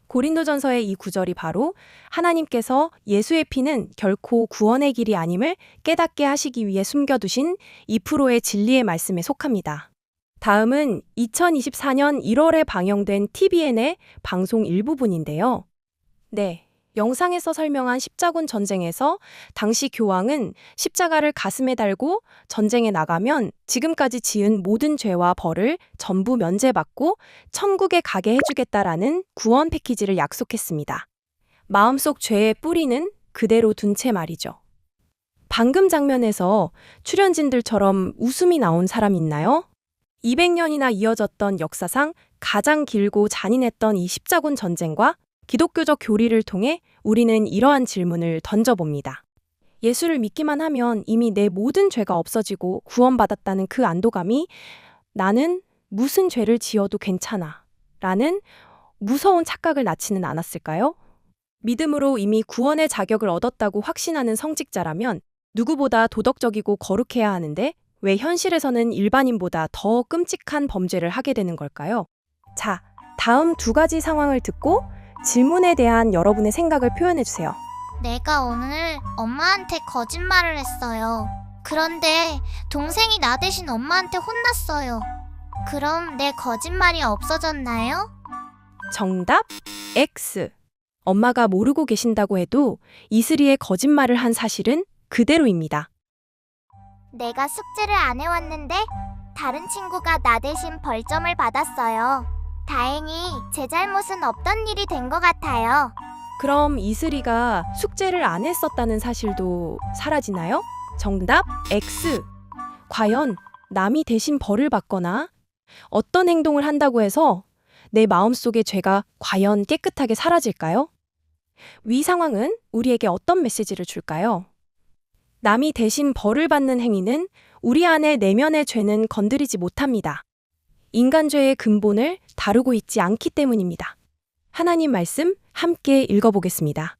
고린도전서의 이 구절이 바로 하나님께서 예수의 피는 결코 구원의 길이 아님을 깨닫게 하시기 위해 숨겨두신 2%의 진리의 말씀에 속합니다. 다음은 2024년 1월에 방영된 TVN의 방송 일부분인데요. 네, 영상에서 설명한 십자군 전쟁에서 당시 교황은 십자가를 가슴에 달고 전쟁에 나가면 지금까지 지은 모든 죄와 벌을 전부 면제받고 천국에 가게 해주겠다라는 구원 패키지를 약속했습니다. 마음속 죄의 뿌리는 그대로 둔 채 말이죠. 방금 장면에서 출연진들처럼 웃음이 나온 사람 있나요? 200년이나 이어졌던 역사상 가장 길고 잔인했던 이 십자군 전쟁과 기독교적 교리를 통해 우리는 이러한 질문을 던져봅니다. 예수를 믿기만 하면 이미 내 모든 죄가 없어지고 구원받았다는 그 안도감이 나는 무슨 죄를 지어도 괜찮아 라는 무서운 착각을 낳지는 않았을까요? 믿음으로 이미 구원의 자격을 얻었다고 확신하는 성직자라면 누구보다 도덕적이고 거룩해야 하는데 왜 현실에서는 일반인보다 더 끔찍한 범죄를 하게 되는 걸까요? 자, 다음 두 가지 상황을 듣고 질문에 대한 여러분의 생각을 표현해주세요. 내가 오늘 엄마한테 거짓말을 했어요. 그런데 동생이 나 대신 엄마한테 혼났어요. 그럼 내 거짓말이 없어졌나요? 정답 X. 엄마가 모르고 계신다고 해도 이슬이의 거짓말을 한 사실은 그대로입니다. 내가 숙제를 안 해왔는데 다른 친구가 나 대신 벌점을 받았어요. 다행히 제 잘못은 없던 일이 된 것 같아요. 그럼 이슬이가 숙제를 안 했었다는 사실도 사라지나요? 정답 X. 과연 남이 대신 벌을 받거나 어떤 행동을 한다고 해서 내 마음속의 죄가 과연 깨끗하게 사라질까요? 위 상황은 우리에게 어떤 메시지를 줄까요? 남이 대신 벌을 받는 행위는 우리 안의 내면의 죄는 건드리지 못합니다. 인간죄의 근본을 다루고 있지 않기 때문입니다. 하나님 말씀 함께 읽어보겠습니다.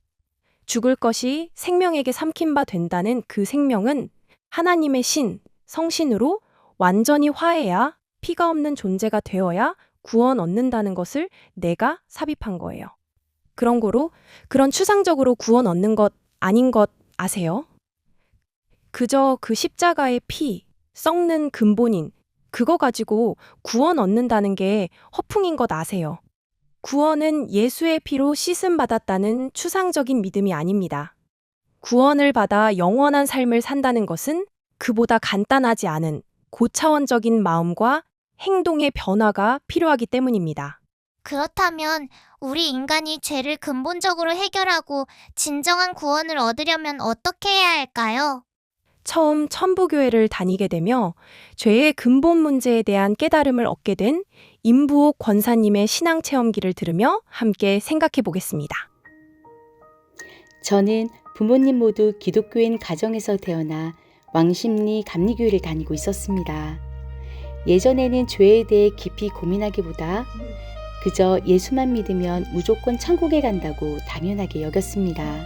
죽을 것이 생명에게 삼킨 바 된다는 그 생명은 하나님의 신, 성신으로 완전히 화해야 피가 없는 존재가 되어야 구원 얻는다는 것을 내가 삽입한 거예요. 그런 거로 그런 추상적으로 구원 얻는 것 아닌 것 아세요? 그저 그 십자가의 피, 썩는 근본인 그거 가지고 구원 얻는다는 게 허풍인 것 아세요? 구원은 예수의 피로 씻음 받았다는 추상적인 믿음이 아닙니다. 구원을 받아 영원한 삶을 산다는 것은 그보다 간단하지 않은 고차원적인 마음과 행동의 변화가 필요하기 때문입니다. 그렇다면 우리 인간이 죄를 근본적으로 해결하고 진정한 구원을 얻으려면 어떻게 해야 할까요? 처음 천부교회를 다니게 되며 죄의 근본 문제에 대한 깨달음을 얻게 된 임부옥 권사님의 신앙체험기를 들으며 함께 생각해 보겠습니다. 저는 부모님 모두 기독교인 가정에서 태어나 왕십리 감리교회를 다니고 있었습니다. 예전에는 죄에 대해 깊이 고민하기보다 그저 예수만 믿으면 무조건 천국에 간다고 당연하게 여겼습니다.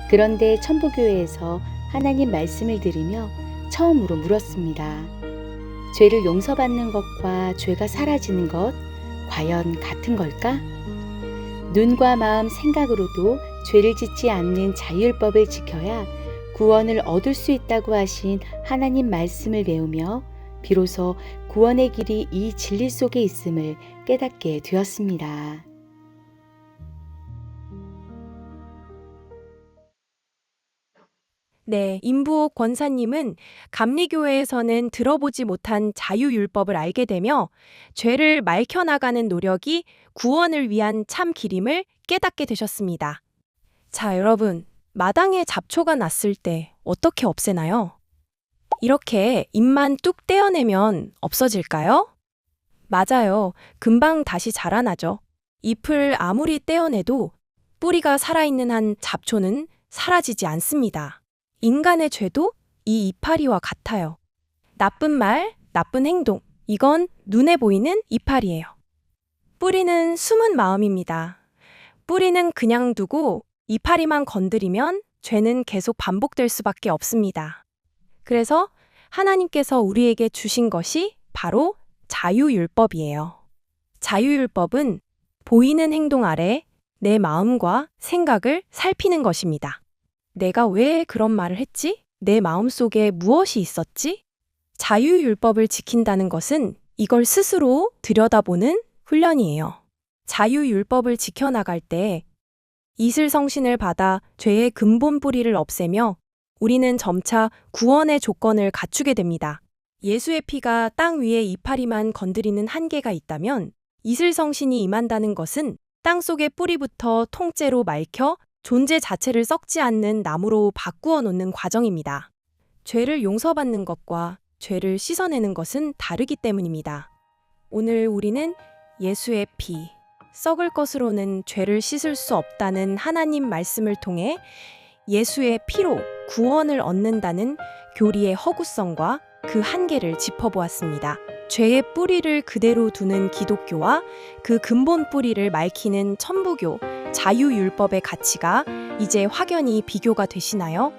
그런데 천부교회에서 하나님 말씀을 들으며 처음으로 물었습니다. 죄를 용서받는 것과 죄가 사라지는 것 과연 같은 걸까? 눈과 마음, 생각으로도 죄를 짓지 않는 자율법을 지켜야 구원을 얻을 수 있다고 하신 하나님 말씀을 배우며 비로소 구원의 길이 이 진리 속에 있음을 깨닫게 되었습니다. 네, 임부옥 권사님은 감리교회에서는 들어보지 못한 자유율법을 알게 되며 죄를 맑혀나가는 노력이 구원을 위한 참 길임을 깨닫게 되셨습니다. 자, 여러분, 마당에 잡초가 났을 때 어떻게 없애나요? 이렇게 잎만 뚝 떼어내면 없어질까요? 맞아요. 금방 다시 자라나죠. 잎을 아무리 떼어내도 뿌리가 살아있는 한 잡초는 사라지지 않습니다. 인간의 죄도 이 이파리와 같아요. 나쁜 말, 나쁜 행동, 이건 눈에 보이는 이파리예요. 뿌리는 숨은 마음입니다. 뿌리는 그냥 두고 이파리만 건드리면 죄는 계속 반복될 수밖에 없습니다. 그래서 하나님께서 우리에게 주신 것이 바로 자유율법이에요. 자유율법은 보이는 행동 아래 내 마음과 생각을 살피는 것입니다. 내가 왜 그런 말을 했지? 내 마음속에 무엇이 있었지? 자유율법을 지킨다는 것은 이걸 스스로 들여다보는 훈련이에요. 자유율법을 지켜나갈 때 이슬성신을 받아 죄의 근본 뿌리를 없애며 우리는 점차 구원의 조건을 갖추게 됩니다. 예수의 피가 땅 위에 이파리만 건드리는 한계가 있다면 이슬성신이 임한다는 것은 땅 속의 뿌리부터 통째로 말켜 존재 자체를 썩지 않는 나무로 바꾸어 놓는 과정입니다. 죄를 용서받는 것과 죄를 씻어내는 것은 다르기 때문입니다. 오늘 우리는 예수의 피, 썩을 것으로는 죄를 씻을 수 없다는 하나님 말씀을 통해 예수의 피로 구원을 얻는다는 교리의 허구성과 그 한계를 짚어보았습니다. 죄의 뿌리를 그대로 두는 기독교와 그 근본 뿌리를 맑히는 천부교, 자유율법의 가치가 이제 확연히 비교가 되시나요?